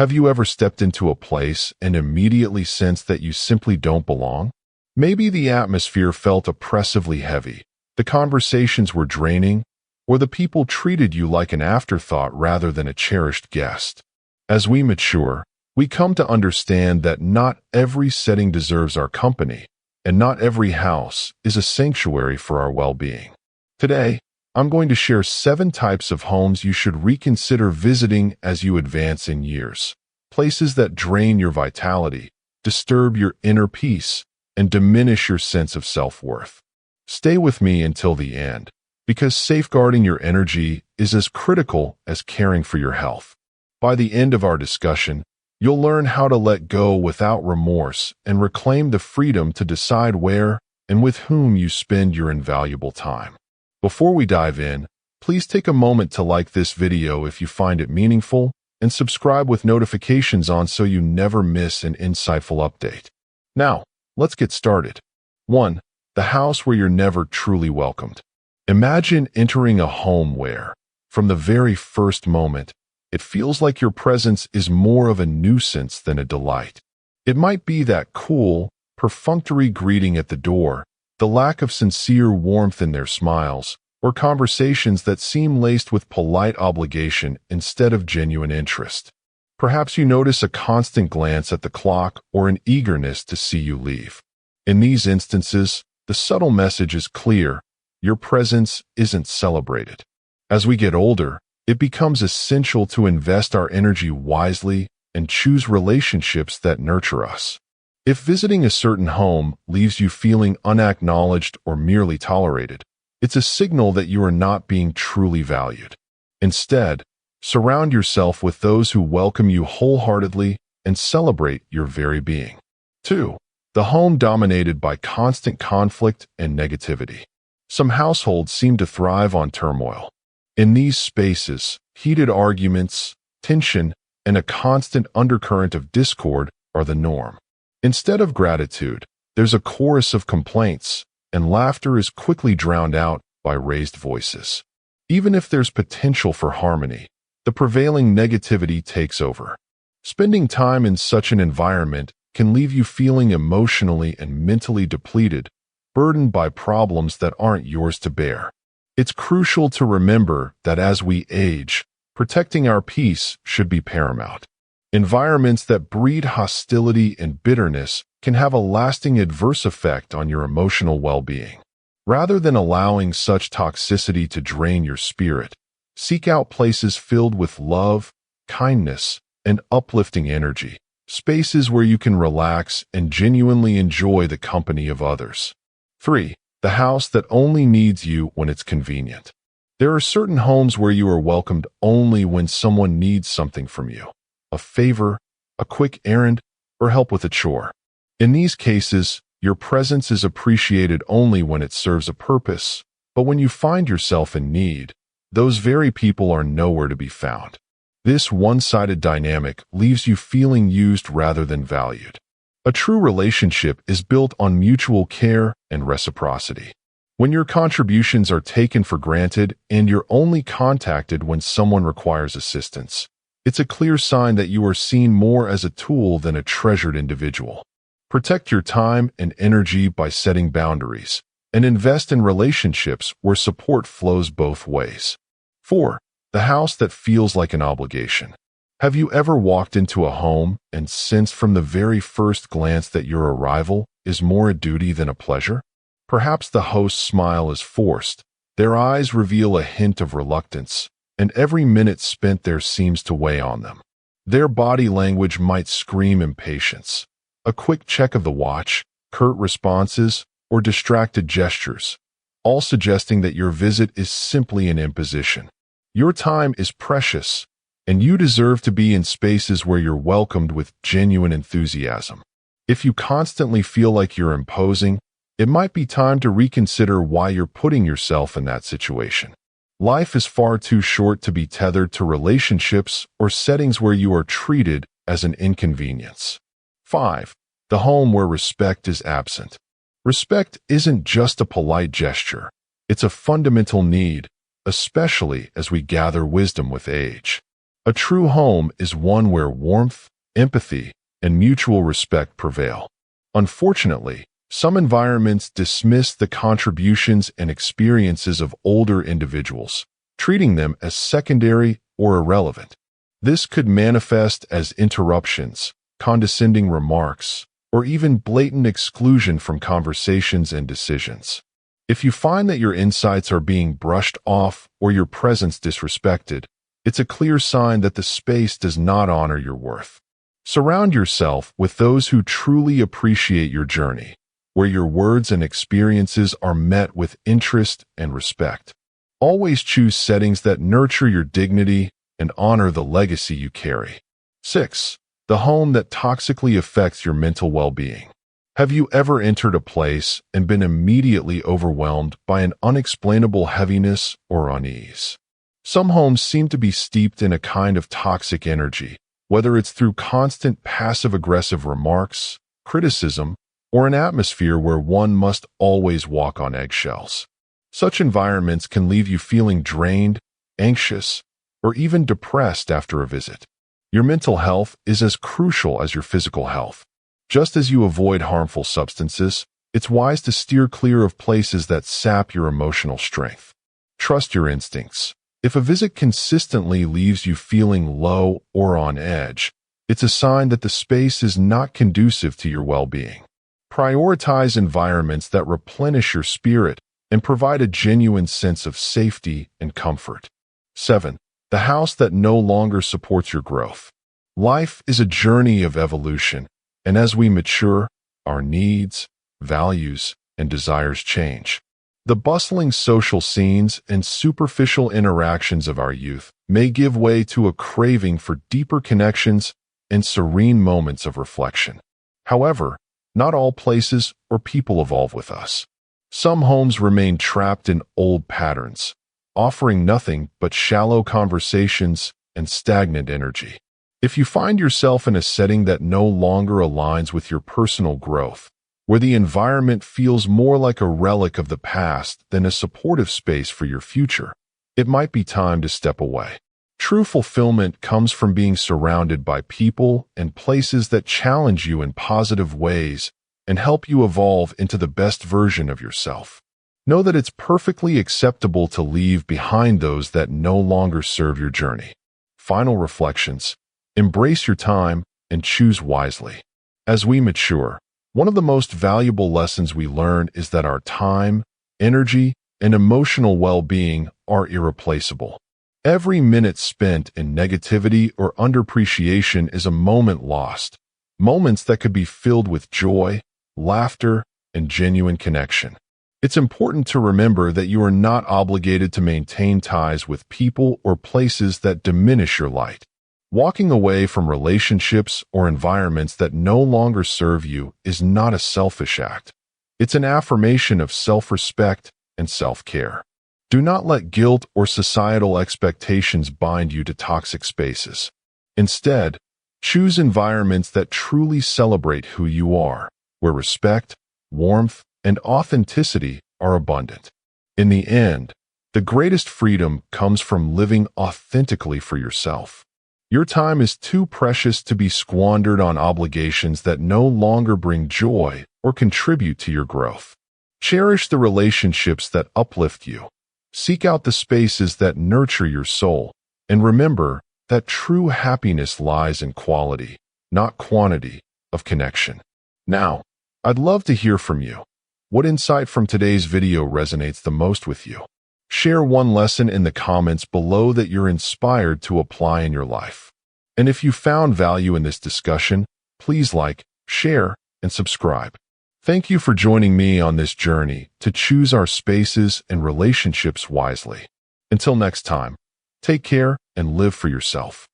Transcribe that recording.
Have you ever stepped into a place and immediately sensed that you simply don't belong? Maybe the atmosphere felt oppressively heavy, the conversations were draining, or the people treated you like an afterthought rather than a cherished guest. As we mature, we come to understand that not every setting deserves our company, and not every house is a sanctuary for our well-being. Today, I'm going to share 7 types of homes you should reconsider visiting as you advance in years. Places that drain your vitality, disturb your inner peace, and diminish your sense of self-worth. Stay with me until the end, because safeguarding your energy is as critical as caring for your health. By the end of our discussion, you'll learn how to let go without remorse and reclaim the freedom to decide where and with whom you spend your invaluable time. Before we dive in, please take a moment to like this video if you find it meaningful and subscribe with notifications on so you never miss an insightful update. Now, let's get started. 1. The house where you're never truly welcomed. Imagine entering a home where, from the very first moment, it feels like your presence is more of a nuisance than a delight. It might be that cool, perfunctory greeting at the door, the lack of sincere warmth in their smiles, or conversations that seem laced with polite obligation instead of genuine interest. Perhaps you notice a constant glance at the clock or an eagerness to see you leave. In these instances, the subtle message is clear: your presence isn't celebrated. As we get older, it becomes essential to invest our energy wisely and choose relationships that nurture us. If visiting a certain home leaves you feeling unacknowledged or merely tolerated, it's a signal that you are not being truly valued. Instead, surround yourself with those who welcome you wholeheartedly and celebrate your very being. 2. The home dominated by constant conflict and negativity. Some households seem to thrive on turmoil. In these spaces, heated arguments, tension, and a constant undercurrent of discord are the norm. Instead of gratitude, there's a chorus of complaints, and laughter is quickly drowned out by raised voices. Even if there's potential for harmony, the prevailing negativity takes over. Spending time in such an environment can leave you feeling emotionally and mentally depleted, burdened by problems that aren't yours to bear. It's crucial to remember that as we age, protecting our peace should be paramount. Environments that breed hostility and bitterness can have a lasting adverse effect on your emotional well-being. Rather than allowing such toxicity to drain your spirit, seek out places filled with love, kindness, and uplifting energy, spaces where you can relax and genuinely enjoy the company of others. 3. The house that only needs you when it's convenient. There are certain homes where you are welcomed only when someone needs something from you: a favor, a quick errand, or help with a chore. In these cases, your presence is appreciated only when it serves a purpose, but when you find yourself in need, those very people are nowhere to be found. This one-sided dynamic leaves you feeling used rather than valued. A true relationship is built on mutual care and reciprocity. When your contributions are taken for granted and you're only contacted when someone requires assistance, it's a clear sign that you are seen more as a tool than a treasured individual. Protect your time and energy by setting boundaries, and invest in relationships where support flows both ways. 4. The house that feels like an obligation. Have you ever walked into a home and sensed from the very first glance that your arrival is more a duty than a pleasure? Perhaps the host's smile is forced, their eyes reveal a hint of reluctance, and every minute spent there seems to weigh on them. Their body language might scream impatience. A quick check of the watch, curt responses, or distracted gestures, all suggesting that your visit is simply an imposition. Your time is precious, and you deserve to be in spaces where you're welcomed with genuine enthusiasm. If you constantly feel like you're imposing, it might be time to reconsider why you're putting yourself in that situation. Life is far too short to be tethered to relationships or settings where you are treated as an inconvenience. 5. The home where respect is absent. Respect isn't just a polite gesture. It's a fundamental need, especially as we gather wisdom with age. A A true home is one where warmth, empathy, and mutual respect prevail. Unfortunately, some environments dismiss the contributions and experiences of older individuals, treating them as secondary or irrelevant. This could manifest as interruptions, condescending remarks, or even blatant exclusion from conversations and decisions. If you find that your insights are being brushed off or your presence disrespected, it's a clear sign that the space does not honor your worth. Surround yourself with those who truly appreciate your journey, where your words and experiences are met with interest and respect. Always choose settings that nurture your dignity and honor the legacy you carry. 6. The home that toxically affects your mental well-being. Have you ever entered a place and been immediately overwhelmed by an unexplainable heaviness or unease? Some homes seem to be steeped in a kind of toxic energy, whether it's through constant passive-aggressive remarks, criticism, or an atmosphere where one must always walk on eggshells. Such environments can leave you feeling drained, anxious, or even depressed after a visit. Your mental health is as crucial as your physical health. Just as you avoid harmful substances, it's wise to steer clear of places that sap your emotional strength. Trust your instincts. If a visit consistently leaves you feeling low or on edge, it's a sign that the space is not conducive to your well-being. Prioritize environments that replenish your spirit and provide a genuine sense of safety and comfort. 7. The house that no longer supports your growth. Life is a journey of evolution, and as we mature, our needs, values, and desires change. The bustling social scenes and superficial interactions of our youth may give way to a craving for deeper connections and serene moments of reflection. However, not all places or people evolve with us. Some homes remain trapped in old patterns, offering nothing but shallow conversations and stagnant energy. If you find yourself in a setting that no longer aligns with your personal growth, where the environment feels more like a relic of the past than a supportive space for your future, it might be time to step away. True fulfillment comes from being surrounded by people and places that challenge you in positive ways and help you evolve into the best version of yourself. Know that it's perfectly acceptable to leave behind those that no longer serve your journey. Final reflections. Embrace your time and choose wisely. As we mature, one of the most valuable lessons we learn is that our time, energy, and emotional well-being are irreplaceable. Every minute spent in negativity or underappreciation is a moment lost, moments that could be filled with joy, laughter, and genuine connection. It's important to remember that you are not obligated to maintain ties with people or places that diminish your light. Walking away from relationships or environments that no longer serve you is not a selfish act. It's an affirmation of self-respect and self-care. Do not let guilt or societal expectations bind you to toxic spaces. Instead, choose environments that truly celebrate who you are, where respect, warmth, and authenticity are abundant. In the end, the greatest freedom comes from living authentically for yourself. Your time is too precious to be squandered on obligations that no longer bring joy or contribute to your growth. Cherish the relationships that uplift you. Seek out the spaces that nurture your soul, and remember that true happiness lies in quality, not quantity, of connection. Now, I'd love to hear from you. What insight from today's video resonates the most with you? Share one lesson in the comments below that you're inspired to apply in your life. And if you found value in this discussion, please like, share, and subscribe. Thank you for joining me on this journey to choose our spaces and relationships wisely. Until next time, take care and live for yourself.